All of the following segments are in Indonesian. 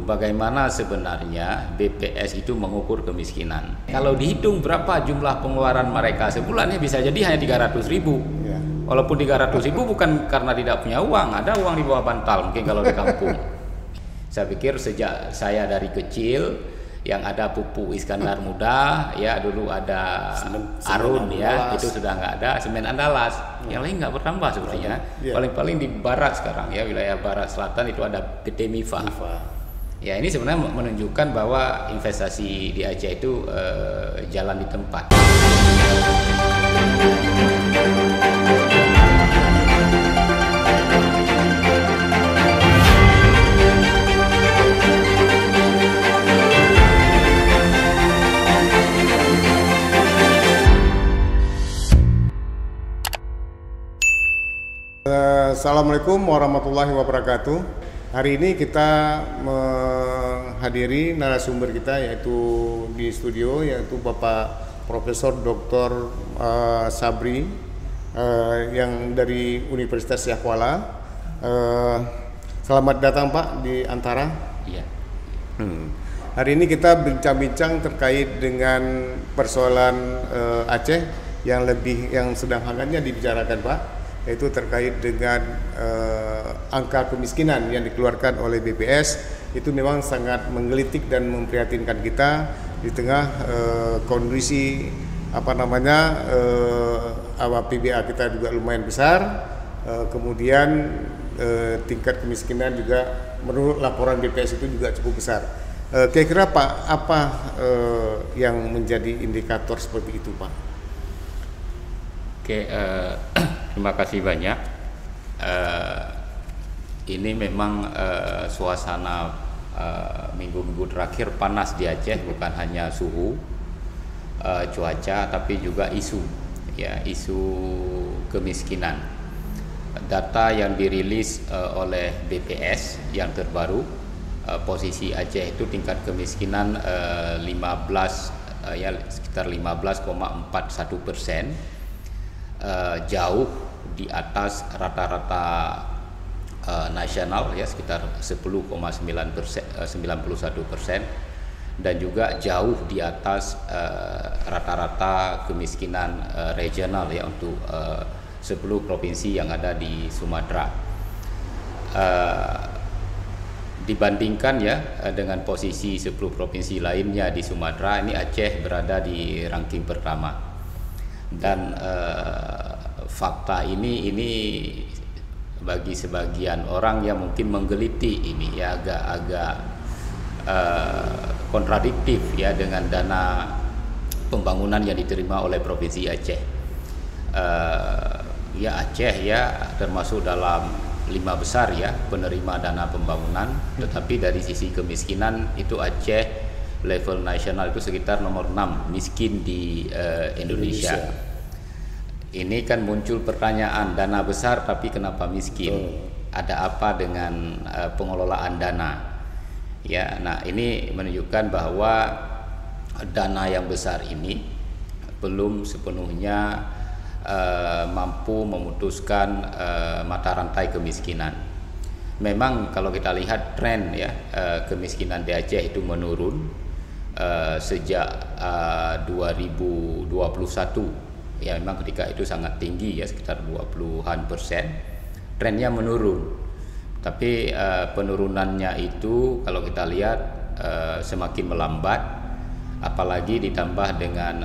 bagaimana sebenarnya BPS itu mengukur kemiskinan. Kalau dihitung berapa jumlah pengeluaran mereka sebulannya bisa jadi hanya 300.000. Ya. Walaupun 300.000 bukan karena tidak punya uang, ada uang di bawah bantal mungkin kalau di kampung. Saya pikir sejak saya dari kecil yang ada Pupuk Iskandar Muda, ya dulu ada Arun ya, itu sudah nggak ada, semen Andalas, yang lain nggak bertambah sepertinya. Paling-paling di barat sekarang ya, wilayah barat selatan itu ada PT Mifa. Ya ini sebenarnya menunjukkan bahwa investasi di Aceh itu jalan di tempat. Assalamualaikum warahmatullahi wabarakatuh. Hari ini kita menghadiri narasumber kita yaitu di studio, yaitu Bapak Profesor Dr. Sabri yang dari Universitas Yahkuala. Selamat datang Pak di Antara. Iya. Hari ini kita bincang-bincang terkait dengan persoalan Aceh yang sedang hangatnya dibicarakan Pak, yaitu terkait dengan angka kemiskinan yang dikeluarkan oleh BPS. Itu memang sangat menggelitik dan memprihatinkan kita di tengah kondisi PBA kita juga lumayan besar, kemudian tingkat kemiskinan juga menurut laporan BPS itu juga cukup besar. Kira-kira Pak, apa yang menjadi indikator seperti itu Pak? Oke, terima kasih banyak. Ini memang suasana minggu-minggu terakhir panas di Aceh, bukan hanya suhu, cuaca, tapi juga isu kemiskinan. Data yang dirilis oleh BPS yang terbaru, posisi Aceh itu tingkat kemiskinan sekitar 15,41%. Jauh di atas rata-rata nasional ya, sekitar 10,91%, dan juga jauh di atas rata-rata kemiskinan regional ya untuk 10 provinsi yang ada di Sumatera. Dibandingkan ya dengan posisi 10 provinsi lainnya di Sumatera, ini Aceh berada di ranking pertama. Dan fakta ini bagi sebagian orang yang mungkin menggeliti ini ya agak kontradiktif ya dengan dana pembangunan yang diterima oleh Provinsi Aceh. Aceh ya termasuk dalam 5 besar ya penerima dana pembangunan, tetapi dari sisi kemiskinan itu Aceh level nasional itu sekitar nomor 6 miskin di Indonesia. Ini kan muncul pertanyaan, dana besar tapi kenapa miskin? Ada apa dengan pengelolaan dana? Ya, nah ini menunjukkan bahwa dana yang besar ini belum sepenuhnya mampu memutuskan mata rantai kemiskinan. Memang kalau kita lihat tren ya kemiskinan di Aceh itu menurun sejak 2021 ya, memang ketika itu sangat tinggi ya, sekitar 20-an persen. Trennya menurun, tapi penurunannya itu kalau kita lihat semakin melambat, apalagi ditambah dengan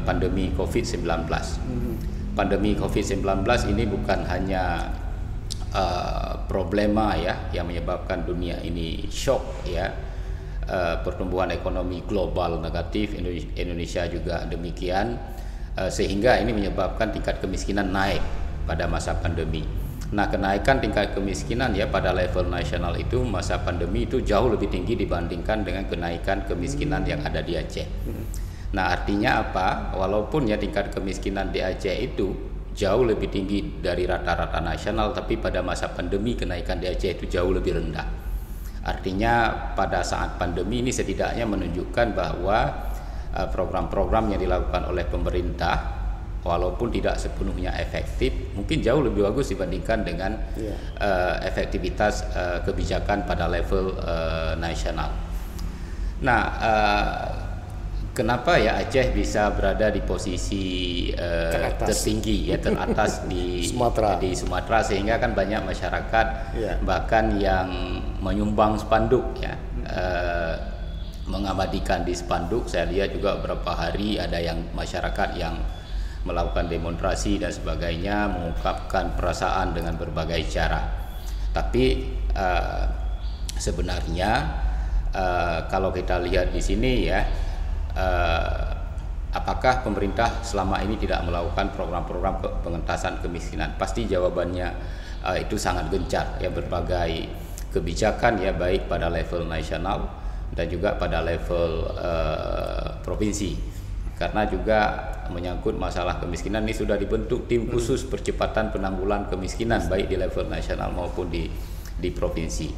pandemi COVID-19. Pandemi COVID-19 ini bukan hanya problema ya yang menyebabkan dunia ini shock ya, pertumbuhan ekonomi global negatif, Indonesia juga demikian, sehingga ini menyebabkan tingkat kemiskinan naik pada masa pandemi. Nah, kenaikan tingkat kemiskinan ya pada level nasional itu masa pandemi itu jauh lebih tinggi dibandingkan dengan kenaikan kemiskinan yang ada di Aceh. Nah, artinya apa? Walaupun ya tingkat kemiskinan di Aceh itu jauh lebih tinggi dari rata-rata nasional, tapi pada masa pandemi kenaikan di Aceh itu jauh lebih rendah. Artinya pada saat pandemi ini setidaknya menunjukkan bahwa program-program yang dilakukan oleh pemerintah walaupun tidak sepenuhnya efektif, mungkin jauh lebih bagus dibandingkan dengan efektivitas kebijakan pada level nasional. Nah, kenapa ya Aceh bisa berada di posisi tertinggi ya, teratas di Sumatera, sehingga kan banyak masyarakat bahkan yang menyumbang spanduk ya, mengabadikan di spanduk. Saya lihat juga beberapa hari ada yang masyarakat yang melakukan demonstrasi dan sebagainya, mengungkapkan perasaan dengan berbagai cara. Tapi sebenarnya kalau kita lihat di sini ya, apakah pemerintah selama ini tidak melakukan program-program pengentasan kemiskinan? Pasti jawabannya itu sangat gencar ya, berbagai kebijakan ya, baik pada level nasional dan juga pada level provinsi. Karena juga menyangkut masalah kemiskinan, ini sudah dibentuk tim khusus percepatan penanggulangan kemiskinan baik di level nasional maupun di provinsi.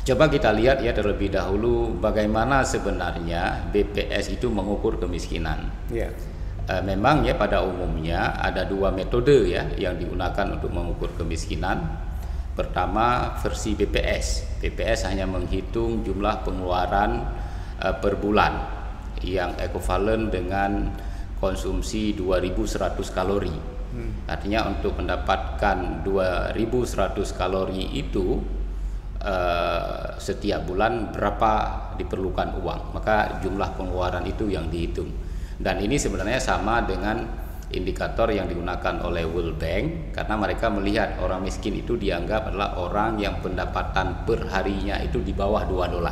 Coba kita lihat ya terlebih dahulu bagaimana sebenarnya BPS itu mengukur kemiskinan. Memang ya pada umumnya ada dua metode ya yang digunakan untuk mengukur kemiskinan. Pertama, versi BPS. BPS hanya menghitung jumlah pengeluaran per bulan yang ekuivalen dengan konsumsi 2100 kalori. Artinya untuk mendapatkan 2100 kalori itu setiap bulan berapa diperlukan uang, maka jumlah pengeluaran itu yang dihitung. Dan ini sebenarnya sama dengan indikator yang digunakan oleh World Bank, karena mereka melihat orang miskin itu dianggap adalah orang yang pendapatan per harinya itu di bawah $2.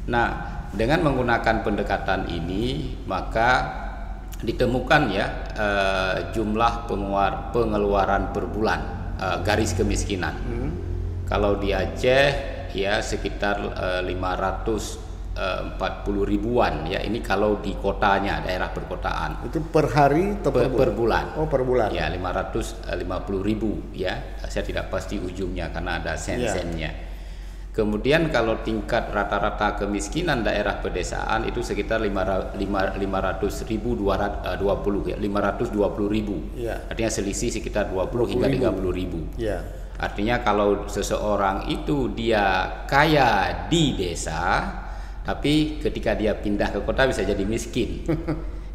Nah, dengan menggunakan pendekatan ini maka ditemukan ya jumlah pengeluaran per bulan garis kemiskinan. Kalau di Aceh ya sekitar 540 ribuan ya, ini kalau di kotanya, daerah perkotaan. Itu per hari atau per bulan? Oh, per bulan. Ya, 550 ribu ya. Saya tidak pasti ujungnya karena ada sen-sennya. Kemudian kalau tingkat rata-rata kemiskinan daerah pedesaan itu sekitar 500.220 ya, 520.000. Artinya selisih sekitar 20 hingga 30.000. Artinya kalau seseorang itu dia kaya di desa, tapi ketika dia pindah ke kota bisa jadi miskin.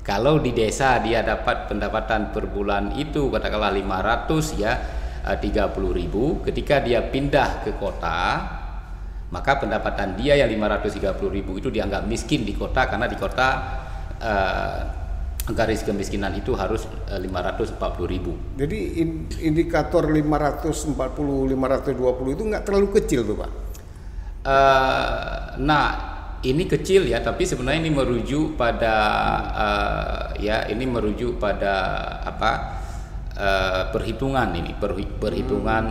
Kalau di desa dia dapat pendapatan per bulan itu katakanlah 500 ya, 30.000. Ketika dia pindah ke kota, maka pendapatan dia yang 530.000 itu dianggap miskin di kota, karena di kota garis kemiskinan itu harus 540.000. Jadi indikator 540, 520 itu nggak terlalu kecil tuh Pak? Nah, ini kecil ya, tapi sebenarnya ini merujuk pada perhitungan ini, perhitungan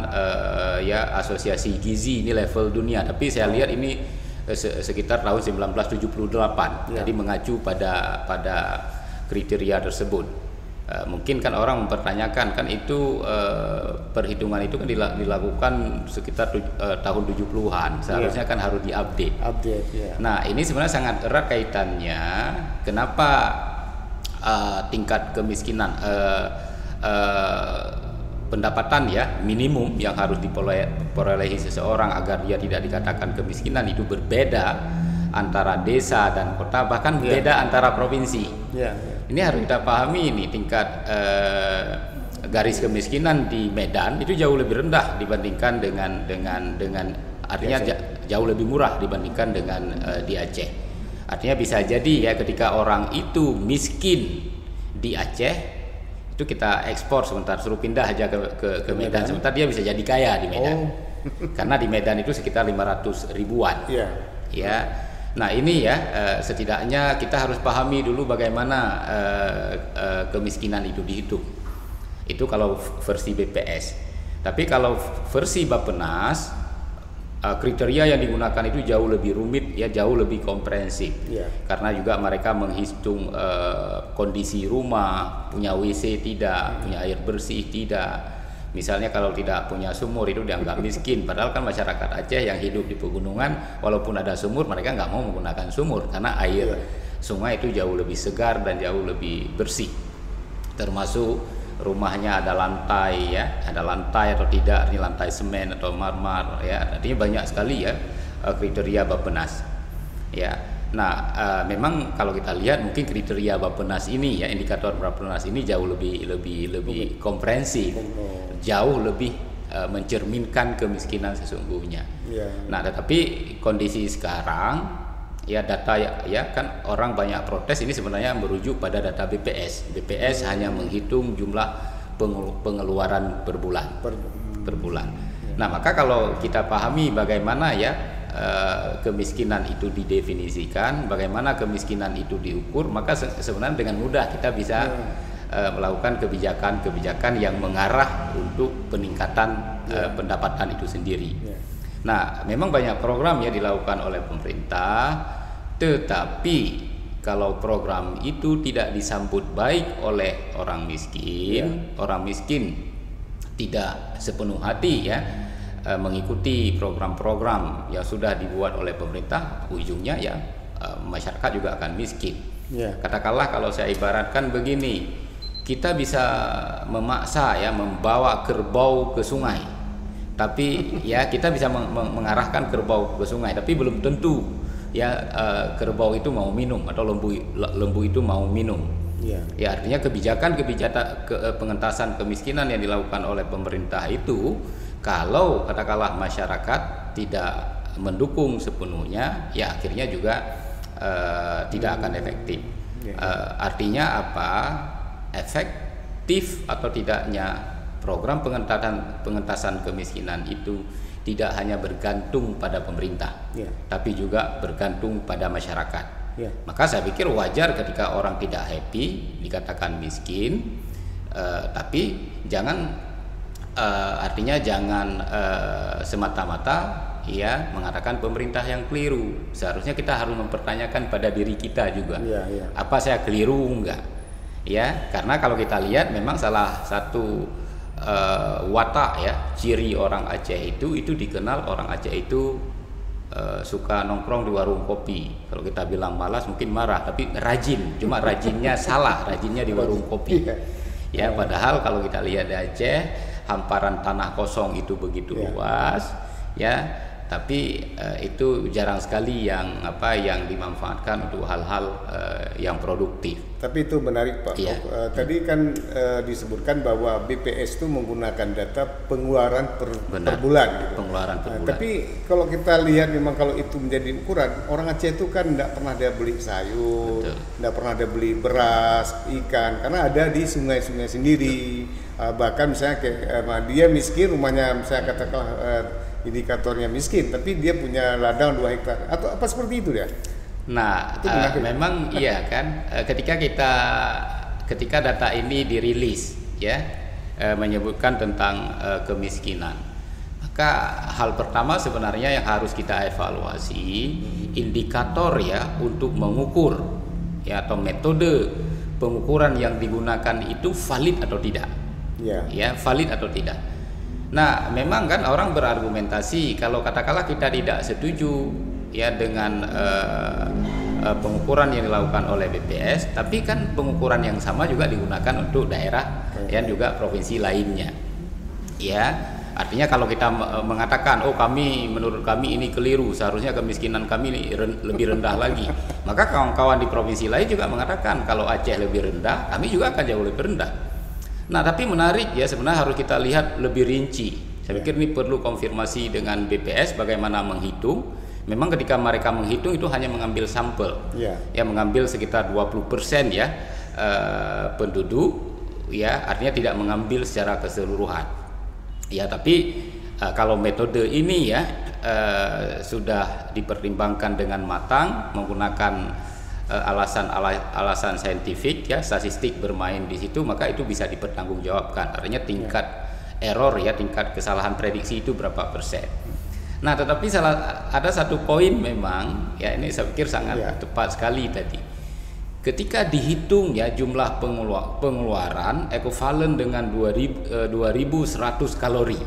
ya Asosiasi Gizi ini level dunia, tapi saya lihat ini sekitar tahun 1978. Jadi mengacu pada kriteria tersebut. Mungkin kan orang mempertanyakan, kan itu perhitungan itu kan dilakukan sekitar tahun 70-an, seharusnya kan harus diupdate. Nah, ini sebenarnya sangat erat kaitannya kenapa tingkat kemiskinan pendapatan ya minimum yang harus diperolehi seseorang agar dia tidak dikatakan kemiskinan itu berbeda antara desa dan kota, bahkan berbeda antara provinsi. Ini harus kita pahami, ini tingkat garis kemiskinan di Medan itu jauh lebih rendah dibandingkan dengan artinya jauh lebih murah dibandingkan dengan di Aceh. Artinya bisa jadi ya ketika orang itu miskin di Aceh itu kita ekspor sebentar, suruh pindah aja ke Medan, sebentar dia bisa jadi kaya di Medan. Karena di Medan itu sekitar 500 ribuan. Ya. Nah, ini ya setidaknya kita harus pahami dulu bagaimana kemiskinan itu dihitung. Itu kalau versi BPS. Tapi kalau versi Bappenas, kriteria yang digunakan itu jauh lebih rumit ya, jauh lebih komprehensif. Karena juga mereka menghitung kondisi rumah, punya WC tidak, punya air bersih tidak. Misalnya kalau tidak punya sumur itu dianggap miskin, padahal kan masyarakat Aceh yang hidup di pegunungan walaupun ada sumur mereka nggak mau menggunakan sumur karena sungai itu jauh lebih segar dan jauh lebih bersih. Termasuk rumahnya ada lantai ya, ada lantai atau tidak, ini lantai semen atau marmer ya. Artinya banyak sekali ya kriteria Bappenas. Ya. Nah, memang kalau kita lihat mungkin kriteria Bappenas ini ya, indikator Bappenas ini jauh lebih komprehensif, jauh lebih mencerminkan kemiskinan sesungguhnya. Nah, tetapi kondisi sekarang ya data ya kan orang banyak protes, ini sebenarnya merujuk pada data BPS. BPS hanya menghitung jumlah pengeluaran per bulan. Nah, maka kalau kita pahami bagaimana ya kemiskinan itu didefinisikan, bagaimana kemiskinan itu diukur, maka sebenarnya dengan mudah kita bisa melakukan kebijakan-kebijakan yang mengarah untuk peningkatan pendapatan itu sendiri. Nah, memang banyak program ya dilakukan oleh pemerintah, tetapi kalau program itu tidak disambut baik oleh orang miskin, orang miskin tidak sepenuh hati ya mengikuti program-program yang sudah dibuat oleh pemerintah, ujungnya ya masyarakat juga akan miskin. Katakanlah kalau saya ibaratkan begini, kita bisa memaksa ya membawa kerbau ke sungai, tapi ya kita bisa mengarahkan kerbau ke sungai, tapi belum tentu ya kerbau itu mau minum atau lembu itu mau minum. Ya artinya kebijakan pengentasan kemiskinan yang dilakukan oleh pemerintah itu, kalau katakanlah masyarakat tidak mendukung sepenuhnya, ya akhirnya juga tidak akan efektif. Artinya apa? Efektif atau tidaknya program pengentasan kemiskinan itu tidak hanya bergantung pada pemerintah, tapi juga bergantung pada masyarakat. Maka saya pikir wajar ketika orang tidak happy dikatakan miskin, tapi jangan artinya jangan semata-mata ya mengatakan pemerintah yang keliru. Seharusnya kita harus mempertanyakan pada diri kita juga, apa saya keliru enggak? Ya, karena kalau kita lihat memang salah satu watak ya, ciri orang Aceh itu dikenal orang Aceh itu suka nongkrong di warung kopi. Kalau kita bilang malas mungkin marah, tapi rajin, cuma rajinnya salah, rajinnya di warung kopi. Ya, padahal kalau kita lihat di Aceh, hamparan tanah kosong itu begitu luas, ya. Tapi itu jarang sekali yang dimanfaatkan untuk hal-hal yang produktif. Tapi itu menarik Pak. Tadi kan disebutkan bahwa BPS itu menggunakan data pengeluaran per bulan gitu. Pengeluaran per bulan. Tapi kalau kita lihat memang kalau itu menjadi ukuran, orang Aceh itu kan tidak pernah dia beli sayur, tidak pernah dia beli beras, ikan, karena ada di sungai-sungai sendiri. Bahkan misalnya dia miskin, rumahnya misalnya katakan indikatornya miskin, tapi dia punya ladang 2 hektar atau apa seperti itu ya. Nah, memang iya kan, ketika data ini dirilis ya menyebutkan tentang kemiskinan, maka hal pertama sebenarnya yang harus kita evaluasi indikator ya untuk mengukur ya, atau metode pengukuran yang digunakan itu valid atau tidak. Ya, valid atau tidak. Nah, memang kan orang berargumentasi kalau katakanlah kita tidak setuju ya dengan pengukuran yang dilakukan oleh BPS, tapi kan pengukuran yang sama juga digunakan untuk daerah dan juga provinsi lainnya. Ya, artinya kalau kita mengatakan menurut kami ini keliru, seharusnya kemiskinan kami ini lebih rendah lagi, maka kawan-kawan di provinsi lain juga mengatakan kalau Aceh lebih rendah, kami juga akan jauh lebih rendah. Nah, tapi menarik ya, sebenarnya harus kita lihat lebih rinci. Saya pikir ini perlu konfirmasi dengan BPS bagaimana menghitung. Memang ketika mereka menghitung itu hanya mengambil sampel, ya mengambil sekitar 20% ya penduduk, ya artinya tidak mengambil secara keseluruhan. Ya, tapi kalau metode ini ya sudah dipertimbangkan dengan matang menggunakan alasan saintifik ya, statistik bermain di situ, maka itu bisa dipertanggungjawabkan. Artinya tingkat error ya, tingkat kesalahan prediksi itu berapa persen. Nah, tetapi ada satu poin memang ya, ini saya pikir sangat tepat sekali tadi. Ketika dihitung ya jumlah pengeluaran ekivalen dengan 2100 kalori.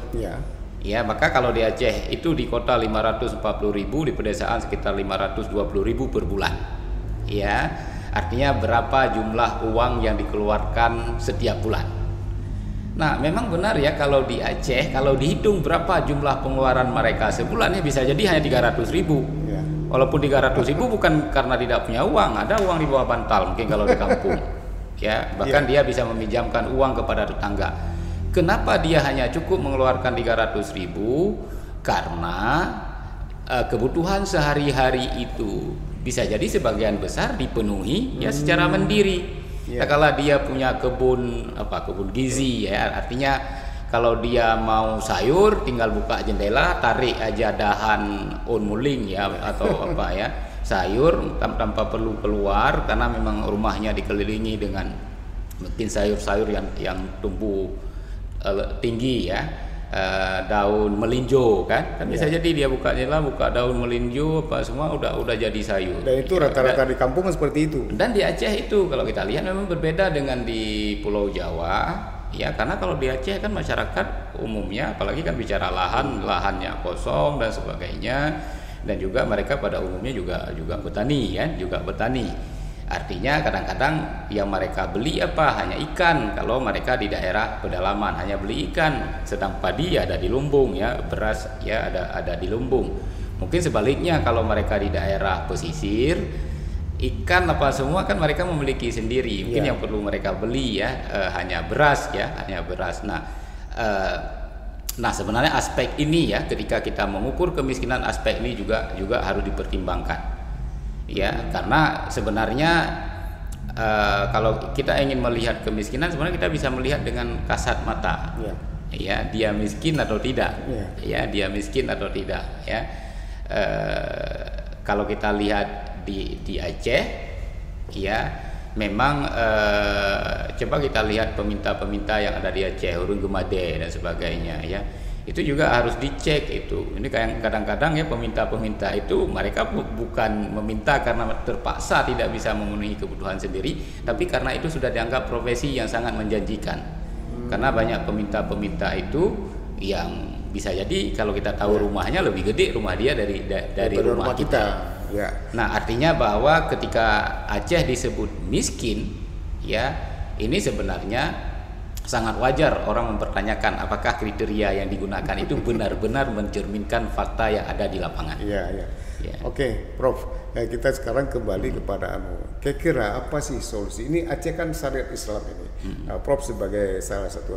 Ya, maka kalau di Aceh itu di kota 540.000, di pedesaan sekitar 520.000 per bulan. ya. Artinya berapa jumlah uang yang dikeluarkan setiap bulan. Nah, memang benar ya, kalau di Aceh, kalau dihitung berapa jumlah pengeluaran mereka sebulannya bisa jadi hanya 300.000. Ya. Walaupun 300.000 bukan karena tidak punya uang, ada uang di bawah bantal mungkin kalau di kampung. Ya, bahkan dia bisa meminjamkan uang kepada tetangga. Kenapa dia hanya cukup mengeluarkan 300.000? Karena kebutuhan sehari-hari itu bisa jadi sebagian besar dipenuhi ya secara mandiri. Ya. Kalau dia punya kebun gizi ya, artinya kalau dia mau sayur tinggal buka jendela, tarik aja dahan onmuling ya atau apa ya, sayur tanpa perlu keluar karena memang rumahnya dikelilingi dengan mungkin sayur-sayur yang tumbuh tinggi ya. Daun melinjo kan bisa jadi dia buka jendela, buka daun melinjo apa semua udah jadi sayur. Dan itu rata-rata di kampung seperti itu. Dan di Aceh itu kalau kita lihat memang berbeda dengan di Pulau Jawa ya, karena kalau di Aceh kan masyarakat umumnya apalagi kan bicara lahannya kosong dan sebagainya, dan juga mereka pada umumnya juga petani ya, juga petani. Artinya kadang-kadang yang mereka beli hanya ikan. Kalau mereka di daerah pedalaman hanya beli ikan, sedang padi ada di lumbung ya, beras ya ada di lumbung. Mungkin sebaliknya kalau mereka di daerah pesisir, ikan semua kan mereka memiliki sendiri. Mungkin yang perlu mereka beli ya hanya beras ya, hanya beras. Nah sebenarnya aspek ini ya, ketika kita mengukur kemiskinan, aspek ini juga harus dipertimbangkan. Ya, karena sebenarnya kalau kita ingin melihat kemiskinan, sebenarnya kita bisa melihat dengan kasat mata. Ya, dia miskin atau tidak. Ya, dia miskin atau tidak. Ya, kalau kita lihat di Aceh, ya, memang coba kita lihat peminta-peminta yang ada di Aceh, Urung Gemade dan sebagainya. Ya. Itu juga harus dicek itu. Ini kayak kadang-kadang ya peminta-peminta itu mereka bukan meminta karena terpaksa tidak bisa memenuhi kebutuhan sendiri, tapi karena itu sudah dianggap profesi yang sangat menjanjikan. Karena banyak peminta-peminta itu yang bisa jadi kalau kita tahu rumahnya lebih gede rumah dia dari rumah kita. Ya. Nah, artinya bahwa ketika Aceh disebut miskin, ya, ini sebenarnya sangat wajar orang mempertanyakan apakah kriteria yang digunakan itu benar-benar mencerminkan fakta yang ada di lapangan. Iya. Oke, Prof. Kita sekarang kembali kepada kira-kira apa sih solusi? Ini Aceh kan syariat Islam ini. Prof sebagai salah satu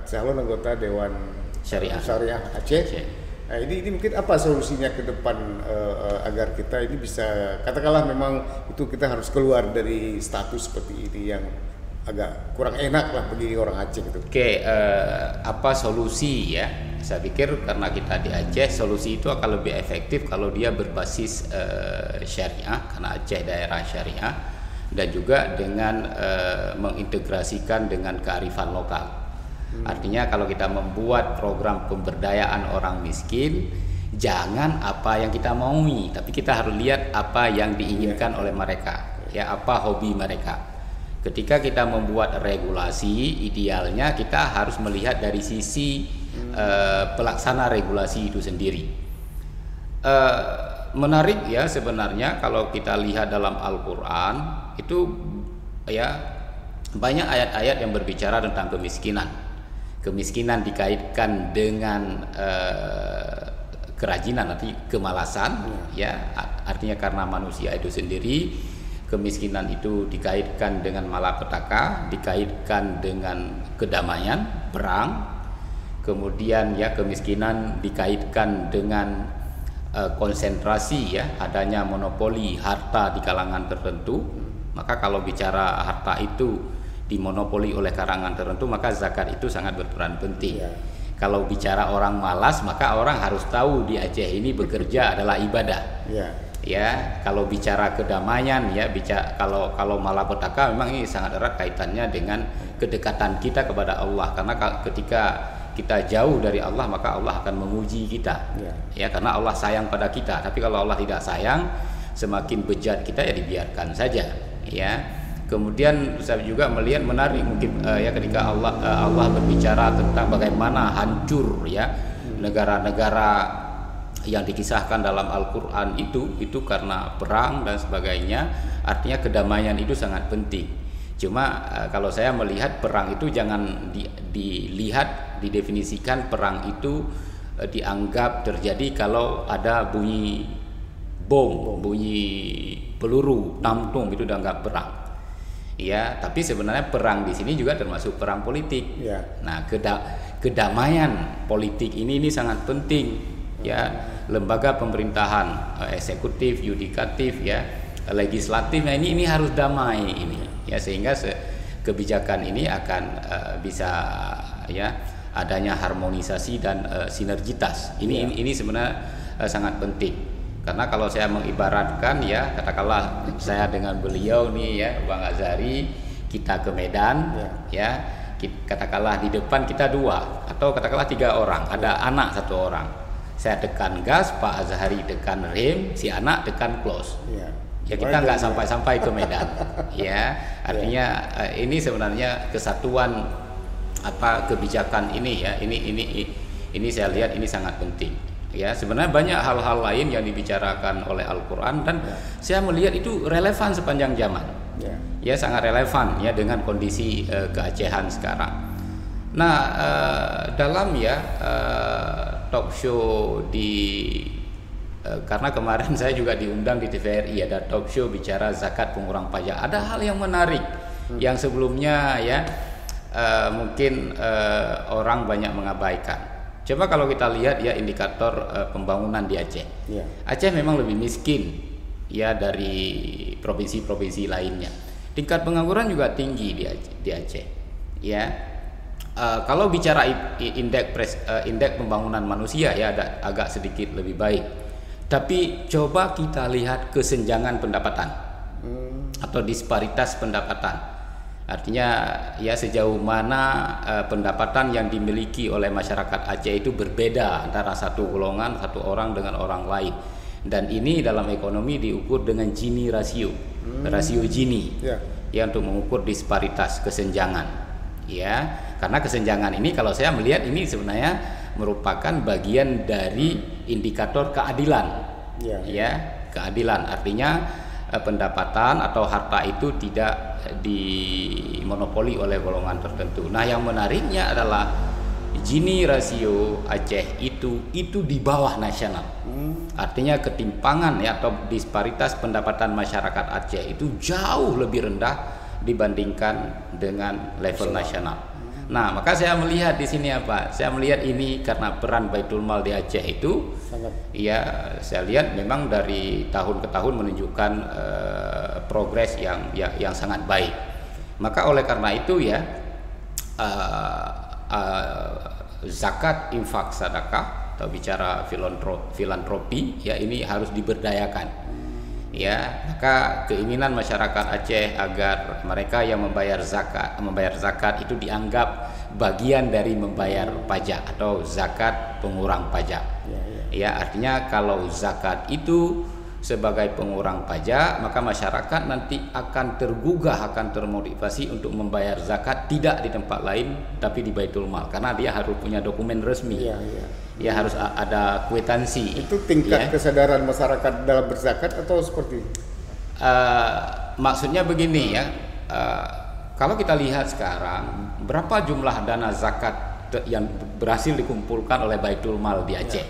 calon anggota Dewan Syariah Aceh. Nah, ini mungkin apa solusinya ke depan agar kita ini bisa, katakanlah memang itu kita harus keluar dari status seperti ini yang agak kurang enak lah bagi orang Aceh gitu. Apa solusi ya? Saya pikir karena kita di Aceh, solusi itu akan lebih efektif kalau dia berbasis syariah, karena Aceh daerah syariah, dan juga dengan mengintegrasikan dengan kearifan lokal. Artinya kalau kita membuat program pemberdayaan orang miskin, jangan apa yang kita maui, tapi kita harus lihat apa yang diinginkan oleh mereka, ya, apa hobi mereka. Ketika kita membuat regulasi, idealnya kita harus melihat dari sisi pelaksana regulasi itu sendiri. Menarik ya sebenarnya kalau kita lihat dalam Al-Quran itu ya banyak ayat-ayat yang berbicara tentang kemiskinan. Kemiskinan dikaitkan dengan kerajinan, arti kemalasan, ya, artinya karena manusia itu sendiri. Kemiskinan itu dikaitkan dengan malapetaka, dikaitkan dengan kedamaian, perang. Kemudian ya kemiskinan dikaitkan dengan konsentrasi ya, adanya monopoli harta di kalangan tertentu. Maka kalau bicara harta itu dimonopoli oleh kalangan tertentu, maka zakat itu sangat berperan penting. Kalau bicara orang malas, maka orang harus tahu di Aceh ini bekerja adalah ibadah. Ya, kalau bicara kedamaian ya, kalau malapetaka memang ini sangat erat kaitannya dengan kedekatan kita kepada Allah, karena ketika kita jauh dari Allah maka Allah akan menguji kita. Ya, karena Allah sayang pada kita, tapi kalau Allah tidak sayang, semakin bejat kita ya dibiarkan saja. Ya, kemudian saya juga melihat menarik mungkin ya ketika Allah berbicara tentang bagaimana hancur ya negara-negara yang dikisahkan dalam Al-Quran itu karena perang dan sebagainya, artinya kedamaian itu sangat penting. Cuma kalau saya melihat perang itu jangan dilihat, didefinisikan perang itu dianggap terjadi kalau ada bunyi bom, bunyi peluru, tamtung, itu dianggap perang. Ya, tapi sebenarnya perang di sini juga termasuk perang politik. Ya. Nah, kedamaian politik ini sangat penting. Ya, lembaga pemerintahan, eksekutif, yudikatif, ya, legislatif, nah ini harus damai ini. Ya, sehingga kebijakan ini akan bisa, ya, adanya harmonisasi dan sinergitas. Ini sebenarnya sangat penting. Karena kalau saya mengibaratkan, ya, katakanlah saya dengan beliau nih, ya, Bang Azhari, kita ke Medan, ya, katakanlah di depan kita 2 atau katakanlah 3 orang, ada anak 1 orang. Saya tekan gas, Pak Azhari tekan rem, si anak tekan close. Ya kita nggak sampai ke Medan. Ya, artinya ini sebenarnya kesatuan kebijakan ini, ya, ini saya lihat ini sangat penting. Ya, sebenarnya banyak hal-hal lain yang dibicarakan oleh Al-Quran dan saya melihat itu relevan sepanjang zaman. Ya, sangat relevan, ya, dengan kondisi keacehan sekarang. Nah, dalam, ya, talk show karena kemarin saya juga diundang di TVRI, ada talk show bicara zakat pengurang pajak. Ada hal yang menarik yang sebelumnya, ya, mungkin orang banyak mengabaikan. Coba kalau kita lihat, ya, indikator pembangunan di Aceh. Aceh memang lebih miskin, ya, dari provinsi-provinsi lainnya. Tingkat pengangguran juga tinggi di Aceh. Ya, kalau bicara indeks pembangunan manusia, ya, agak sedikit lebih baik. Tapi coba kita lihat kesenjangan pendapatan atau disparitas pendapatan. Artinya, ya, sejauh mana pendapatan yang dimiliki oleh masyarakat Aceh itu berbeda antara satu golongan, satu orang dengan orang lain. Dan ini dalam ekonomi diukur dengan Gini rasio, rasio Gini, ya, untuk mengukur disparitas kesenjangan. Ya, karena kesenjangan ini kalau saya melihat ini sebenarnya merupakan bagian dari indikator keadilan. Ya, keadilan artinya pendapatan atau harta itu tidak dimonopoli oleh golongan tertentu. Nah, yang menariknya adalah Gini rasio Aceh itu di bawah nasional. Artinya ketimpangan, ya, atau disparitas pendapatan masyarakat Aceh itu jauh lebih rendah dibandingkan dengan level nasional. Nah, maka saya melihat di sini apa? Saya melihat ini karena peran Baitul Mal di Aceh itu, ya, saya lihat memang dari tahun ke tahun menunjukkan progres yang sangat baik. Maka oleh karena itu, ya, zakat, infak, sedekah atau bicara filantropi, ya, ini harus diberdayakan. Ya, maka keinginan masyarakat Aceh agar mereka yang membayar zakat itu dianggap bagian dari membayar pajak atau zakat pengurang pajak. Ya, artinya kalau zakat itu sebagai pengurang pajak, maka masyarakat nanti akan tergugah, akan termotivasi untuk membayar zakat tidak di tempat lain tapi di Baitul Mal, karena dia harus punya dokumen resmi. Ya, harus ada kwitansi. Itu tingkat, ya, kesadaran masyarakat dalam berzakat atau seperti? Maksudnya begini, ya, kalau kita lihat sekarang berapa jumlah dana zakat yang berhasil dikumpulkan oleh Baitul Mal di Aceh.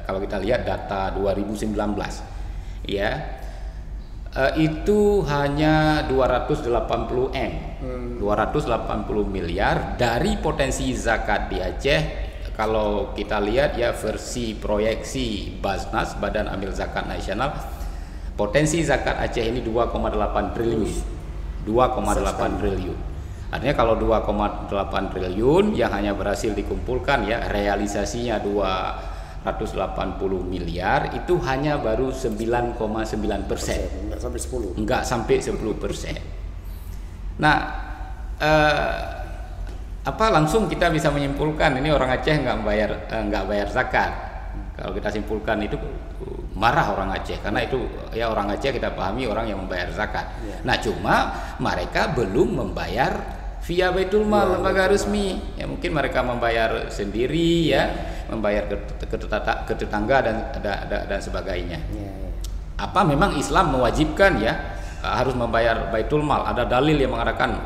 Kalau kita lihat data 2019, ya, itu hanya 280 miliar dari potensi zakat di Aceh. Kalau kita lihat, ya, versi proyeksi Basnas, Badan Amil Zakat Nasional, potensi zakat Aceh ini 2,8 triliun. 2,8 triliun. Artinya kalau 2,8 triliun yang hanya berhasil dikumpulkan, ya, realisasinya 280 miliar, itu hanya baru 9,9%. Enggak sampai 10%. Nah, langsung kita bisa menyimpulkan ini orang Aceh nggak bayar zakat. Kalau kita simpulkan itu marah orang Aceh, karena itu, ya, orang Aceh kita pahami orang yang membayar zakat. Nah, cuma mereka belum membayar via Baitul Mal, lembaga resmi. Ya, mungkin mereka membayar sendiri, ya, membayar ke tetangga dan sebagainya. Apa memang Islam mewajibkan ya harus membayar baitul mal? Ada dalil yang mengatakan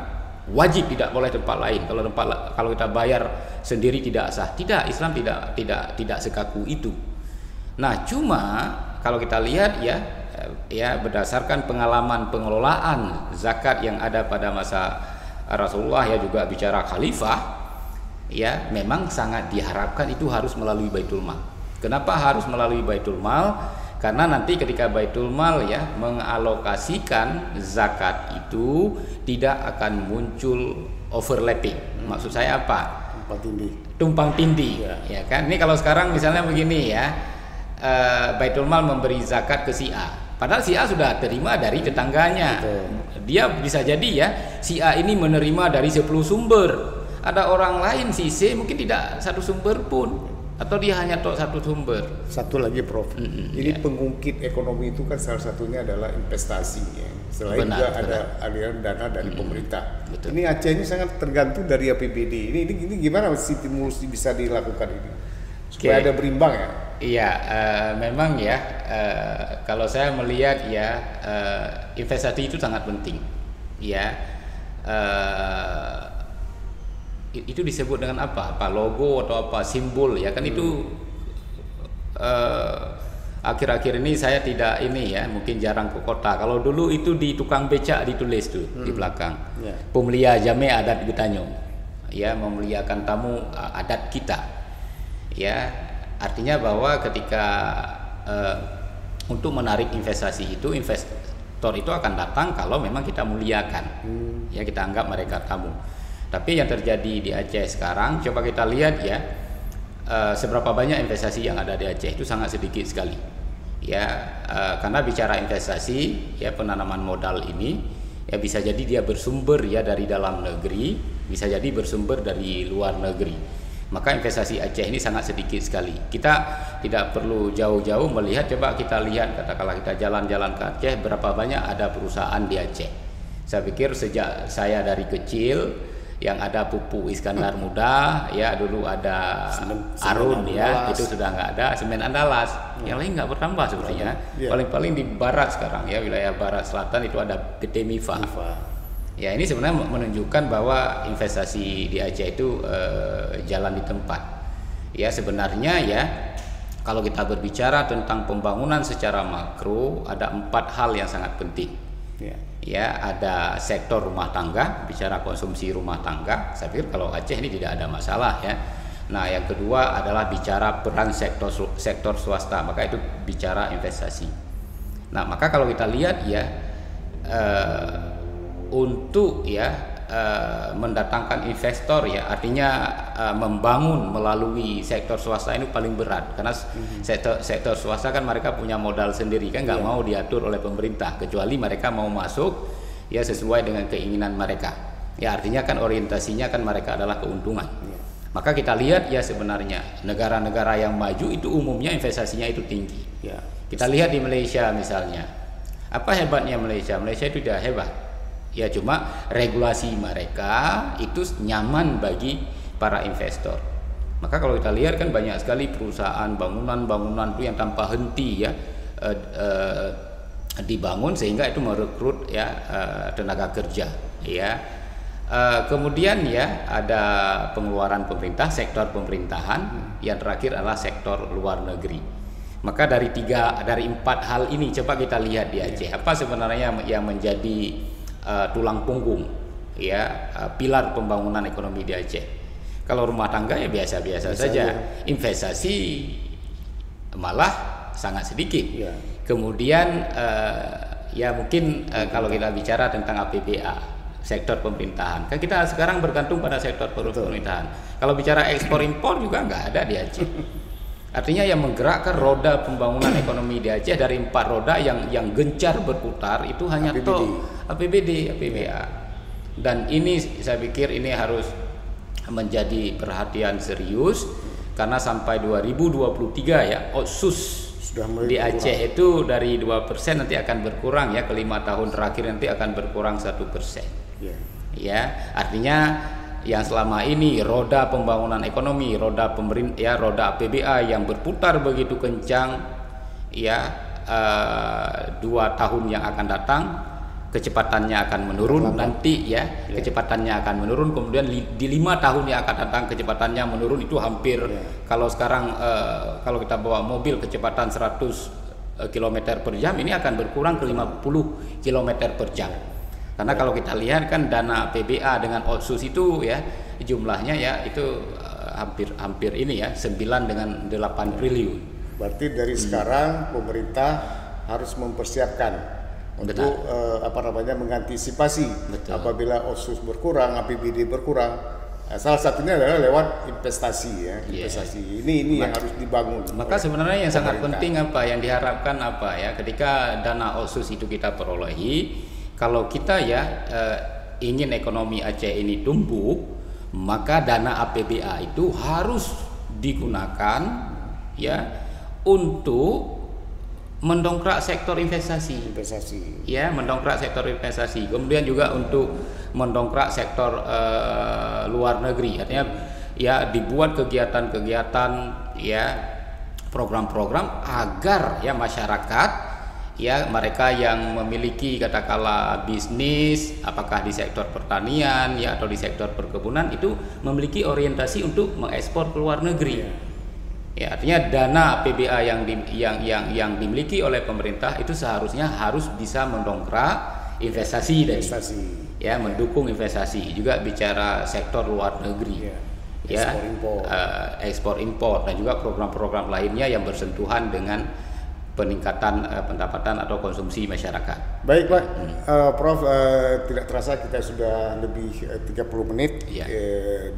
wajib, tidak boleh tempat lain. Kalau kita bayar sendiri tidak sah. Tidak, Islam tidak sekaku itu. Nah, cuma kalau kita lihat ya berdasarkan pengalaman pengelolaan zakat yang ada pada masa Rasulullah, ya juga bicara khalifah, ya memang sangat diharapkan itu harus melalui baitul mal. Kenapa harus melalui baitul mal? Karena nanti ketika baitul mal ya mengalokasikan zakat itu tidak akan muncul overlapping. Maksud saya apa? Tumpang tindih. Ya kan? Ini kalau sekarang misalnya begini ya, baitul mal memberi zakat ke si A, padahal si A sudah terima dari tetangganya. Dia bisa jadi ya si A ini menerima dari 10 sumber. Ada orang lain si C mungkin tidak satu sumber pun, atau dia hanya satu sumber. Satu lagi Prof, ini pengungkit ekonomi itu kan salah satunya adalah investasi ya. Selain juga ada aliran dana dari pemerintah. Betul. Ini Aceh ini sangat tergantung dari APBD. Ini gimana stimulus bisa dilakukan ini supaya ada berimbang ya? Iya, memang ya kalau saya melihat ya investasi itu sangat penting. Ya, itu disebut dengan apa logo atau apa simbol ya kan. Itu akhir-akhir ini saya tidak mungkin jarang ke kota. Kalau dulu itu di tukang becak ditulis tuh di belakang, pemulia jame adat Gutanyong, ya memuliakan tamu adat kita, ya artinya bahwa ketika untuk menarik investasi itu, investor itu akan datang kalau memang kita muliakan, ya kita anggap mereka tamu. Tapi yang terjadi di Aceh sekarang, coba kita lihat ya, seberapa banyak investasi yang ada di Aceh itu sangat sedikit sekali. Ya, karena bicara investasi, ya penanaman modal ini, ya bisa jadi dia bersumber ya dari dalam negeri, bisa jadi bersumber dari luar negeri. Maka investasi Aceh ini sangat sedikit sekali. Kita tidak perlu jauh-jauh melihat, coba kita lihat katakanlah kita jalan-jalan ke Aceh, berapa banyak ada perusahaan di Aceh. Saya pikir sejak saya dari kecil yang ada Pupuk Iskandar Muda, ya dulu ada Arun ya, itu sudah nggak ada, Semen Andalas, yang lain nggak bertambah sepertinya. Paling-paling di barat sekarang ya, wilayah barat selatan itu ada PT Mifa. Ya ini sebenarnya menunjukkan bahwa investasi di Aceh itu jalan di tempat. Ya sebenarnya ya kalau kita berbicara tentang pembangunan secara makro, ada 4 hal yang sangat penting. Ya ada sektor rumah tangga, bicara konsumsi rumah tangga, saya pikir kalau Aceh ini tidak ada masalah ya. Nah yang kedua adalah bicara peran sektor swasta, maka itu bicara investasi. Nah maka kalau kita lihat ya untuk ya mendatangkan investor ya, artinya membangun melalui sektor swasta ini paling berat, karena sektor swasta kan mereka punya modal sendiri kan, nggak mau diatur oleh pemerintah kecuali mereka mau masuk ya sesuai dengan keinginan mereka. Ya artinya kan orientasinya kan mereka adalah keuntungan. Maka kita lihat ya sebenarnya negara-negara yang maju itu umumnya investasinya itu tinggi. Kita lihat di Malaysia misalnya, apa hebatnya Malaysia? Malaysia itu tidak hebat. Ya cuma regulasi mereka itu nyaman bagi para investor. Maka kalau kita lihat kan banyak sekali perusahaan bangunan-bangunan itu yang tanpa henti ya dibangun, sehingga itu merekrut ya tenaga kerja ya. Kemudian ya ada pengeluaran pemerintah, sektor pemerintahan, yang terakhir adalah sektor luar negeri. Maka dari 4 hal ini coba kita lihat di Aceh, apa sebenarnya yang menjadi tulang punggung ya pilar pembangunan ekonomi di Aceh. Kalau rumah tangga ya biasa-biasa saja, investasi malah sangat sedikit. Kemudian ya mungkin kalau kita bicara tentang APBA, sektor pemerintahan, kan kita sekarang bergantung pada sektor pemerintahan. Kalau bicara ekspor impor juga nggak ada di Aceh. Artinya yang menggerakkan roda pembangunan ekonomi di Aceh dari 4 roda yang gencar berputar itu hanya APBD, APBA. Dan ini saya pikir ini harus menjadi perhatian serius, karena sampai 2023 ya otsus di Aceh itu dari 2% nanti akan berkurang ya, ke 5 tahun terakhir nanti akan berkurang 1%. Ya, artinya yang selama ini roda pembangunan ekonomi, roda pemerintah, ya, roda APBA yang berputar begitu kencang, ya, 2 tahun yang akan datang kecepatannya akan menurun nanti, ya, kecepatannya akan menurun. Kemudian di 5 tahun yang akan datang kecepatannya menurun, itu hampir kalau sekarang kalau kita bawa mobil kecepatan 100 km per jam, ini akan berkurang ke 50 km per jam. Karena kalau kita lihat kan dana PBA dengan otsus itu, ya, jumlahnya, ya, itu hampir ini, ya, 9 dengan 8 triliun. Berarti dari sekarang pemerintah harus mempersiapkan untuk mengantisipasi apabila otsus berkurang, APBD berkurang. Salah satunya adalah lewat investasi, ya, investasi. Ini yang harus dibangun. Maka sebenarnya yang sangat penting yang diharapkan ya, ketika dana otsus itu kita perolehi, kalau kita, ya, ingin ekonomi Aceh ini tumbuh, maka dana APBA itu harus digunakan, ya, untuk mendongkrak sektor investasi. Ya, mendongkrak sektor investasi. Kemudian juga untuk mendongkrak sektor luar negeri. Artinya, ya, dibuat kegiatan-kegiatan, ya, program-program agar, ya, masyarakat, ya, mereka yang memiliki katakanlah bisnis, apakah di sektor pertanian, ya, atau di sektor perkebunan, itu memiliki orientasi untuk mengekspor ke luar negeri. Ya, artinya dana PBA yang dimiliki oleh pemerintah itu seharusnya harus bisa mendongkrak investasi, ya, mendukung investasi. Juga bicara sektor luar negeri, ya, ekspor impor dan juga program-program lainnya yang bersentuhan dengan peningkatan pendapatan atau konsumsi masyarakat. Baik, Pak. Prof, tidak terasa kita sudah lebih 30 menit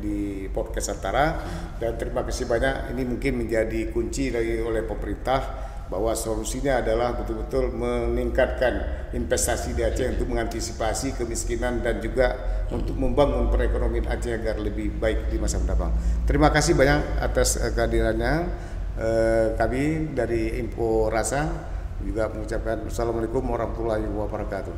di podcast Antara, dan terima kasih banyak. Ini mungkin menjadi kunci oleh pemerintah bahwa solusinya adalah betul-betul meningkatkan investasi di Aceh untuk mengantisipasi kemiskinan dan juga untuk membangun perekonomian Aceh agar lebih baik di masa mendatang. Terima kasih banyak atas kehadirannya. Kami dari Info Rasa juga mengucapkan Assalamualaikum warahmatullahi wabarakatuh.